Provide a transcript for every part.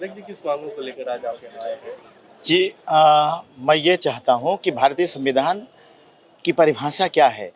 अध्यक्ष जी किस मांगों को लेकर आज आपके यहाँ आए हैं? जी मैं ये चाहता हूँ कि भारतीय संविधान की परिभाषा क्या है।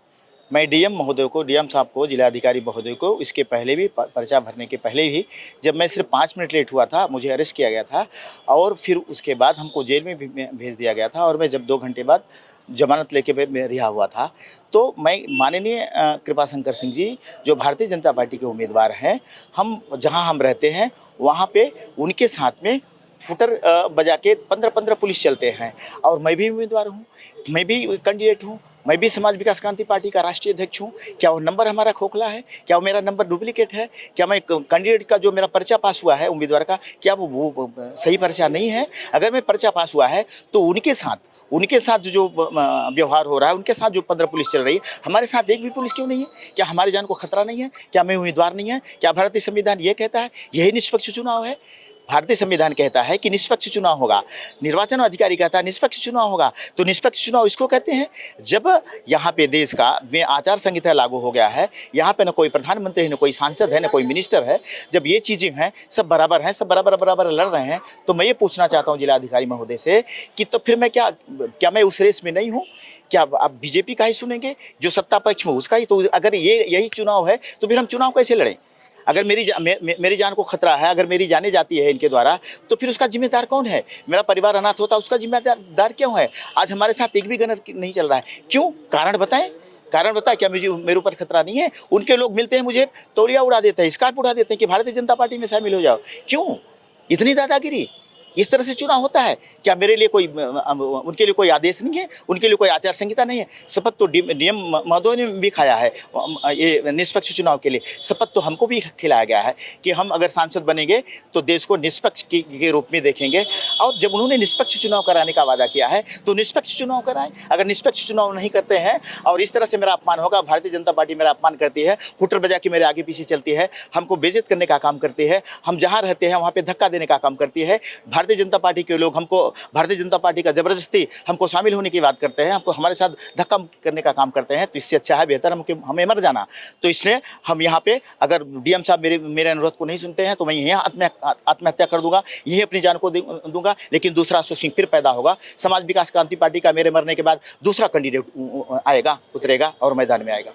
मैं डीएम महोदय को, डीएम साहब को, जिलाधिकारी महोदय को इसके पहले भी पर्चा भरने के पहले ही, जब मैं सिर्फ 5 मिनट लेट हुआ था, मुझे अरेस्ट किया गया था और फिर उसके बाद हमको जेल में भी भेज दिया गया था और मैं जब 2 घंटे बाद जमानत लेके मैं रिहा हुआ था, तो मैं माननीय कृपाशंकर सिंह जी जो भारतीय जनता पार्टी के उम्मीदवार हैं, हम जहाँ हम रहते हैं वहाँ पे उनके साथ में फुटर बजा के 15-15 पुलिस चलते हैं और मैं भी उम्मीदवार हूँ, मैं भी कैंडिडेट हूँ, मैं भी समाज विकास क्रांति पार्टी का राष्ट्रीय अध्यक्ष हूँ। क्या वो नंबर हमारा खोखला है? क्या वो मेरा नंबर डुप्लीकेट है? क्या मैं कैंडिडेट का जो मेरा पर्चा पास हुआ है उम्मीदवार का, क्या वो सही पर्चा नहीं है? अगर मैं पर्चा पास हुआ है तो उनके साथ जो व्यवहार हो रहा है, उनके साथ जो 15 पुलिस चल रही है, हमारे साथ एक भी पुलिस क्यों नहीं है? क्या हमारी जान को खतरा नहीं है? क्या मैं उम्मीदवार नहीं है? क्या भारतीय संविधान ये कहता है यही निष्पक्ष चुनाव है? भारतीय संविधान कहता है कि निष्पक्ष चुनाव होगा, निर्वाचन अधिकारी कहता है निष्पक्ष चुनाव होगा। तो निष्पक्ष चुनाव इसको कहते हैं जब यहाँ पे देश का में आचार संहिता लागू हो गया है, यहाँ पे न कोई प्रधानमंत्री है, न कोई सांसद है, न कोई मिनिस्टर है, जब ये चीज़ें हैं, सब बराबर हैं, सब बराबर लड़ रहे हैं, तो मैं ये पूछना चाहता हूँ जिलाधिकारी महोदय से कि तो फिर मैं क्या मैं उस रेस में नहीं हूँ? क्या आप बीजेपी का ही सुनेंगे जो सत्ता पक्ष में उसका ही? तो अगर ये यही चुनाव है तो फिर हम चुनाव कैसे लड़ें? अगर मेरी जान को खतरा है, अगर मेरी जाने जाती है इनके द्वारा, तो फिर उसका जिम्मेदार कौन है? मेरा परिवार अनाथ होता, उसका जिम्मेदार क्यों है? आज हमारे साथ एक भी गनर नहीं चल रहा है, क्यों? कारण बताएं, कारण बताएं। क्या मेरे ऊपर खतरा नहीं है? उनके लोग मिलते हैं, मुझे तौलिया उड़ा देते हैं, स्कार्फ उड़ा देते हैं कि भारतीय जनता पार्टी में शामिल हो जाओ। क्यों इतनी दादागिरी? इस तरह से चुनाव होता है क्या? मेरे लिए कोई उनके लिए कोई आदेश नहीं है, उनके लिए कोई आचार संहिता नहीं है। शपथ तो डीएम महोदय ने भी खाया है ये निष्पक्ष चुनाव के लिए। शपथ तो हमको भी खिलाया गया है कि हम अगर सांसद बनेंगे तो देश को निष्पक्ष के रूप में देखेंगे। और जब उन्होंने निष्पक्ष चुनाव कराने का वादा किया है तो निष्पक्ष चुनाव कराएं। अगर निष्पक्ष चुनाव नहीं करते हैं और इस तरह से मेरा अपमान होगा, भारतीय जनता पार्टी मेरा अपमान करती है, हुटर बजा के मेरे आगे पीछे चलती है, हमको बेइज्जत करने का काम करती है, हम जहाँ रहते हैं वहाँ पर धक्का देने का काम करती है। भारतीय जनता पार्टी के लोग हमको, भारतीय जनता पार्टी का जबरदस्ती हमको शामिल होने की बात करते हैं, हमको हमारे साथ धक्का करने का काम करते हैं। तो इससे अच्छा है, बेहतर हमें मर जाना। तो इसलिए हम यहाँ पे, अगर डीएम साहब मेरे अनुरोध को नहीं सुनते हैं तो मैं यहीं आत्महत्या कर दूंगा, यहीं अपनी जान को दूंगा। लेकिन दूसरा सोचिंग फिर पैदा होगा, समाज विकास क्रांति पार्टी का मेरे मरने के बाद दूसरा कैंडिडेट आएगा, उतरेगा और मैदान में आएगा।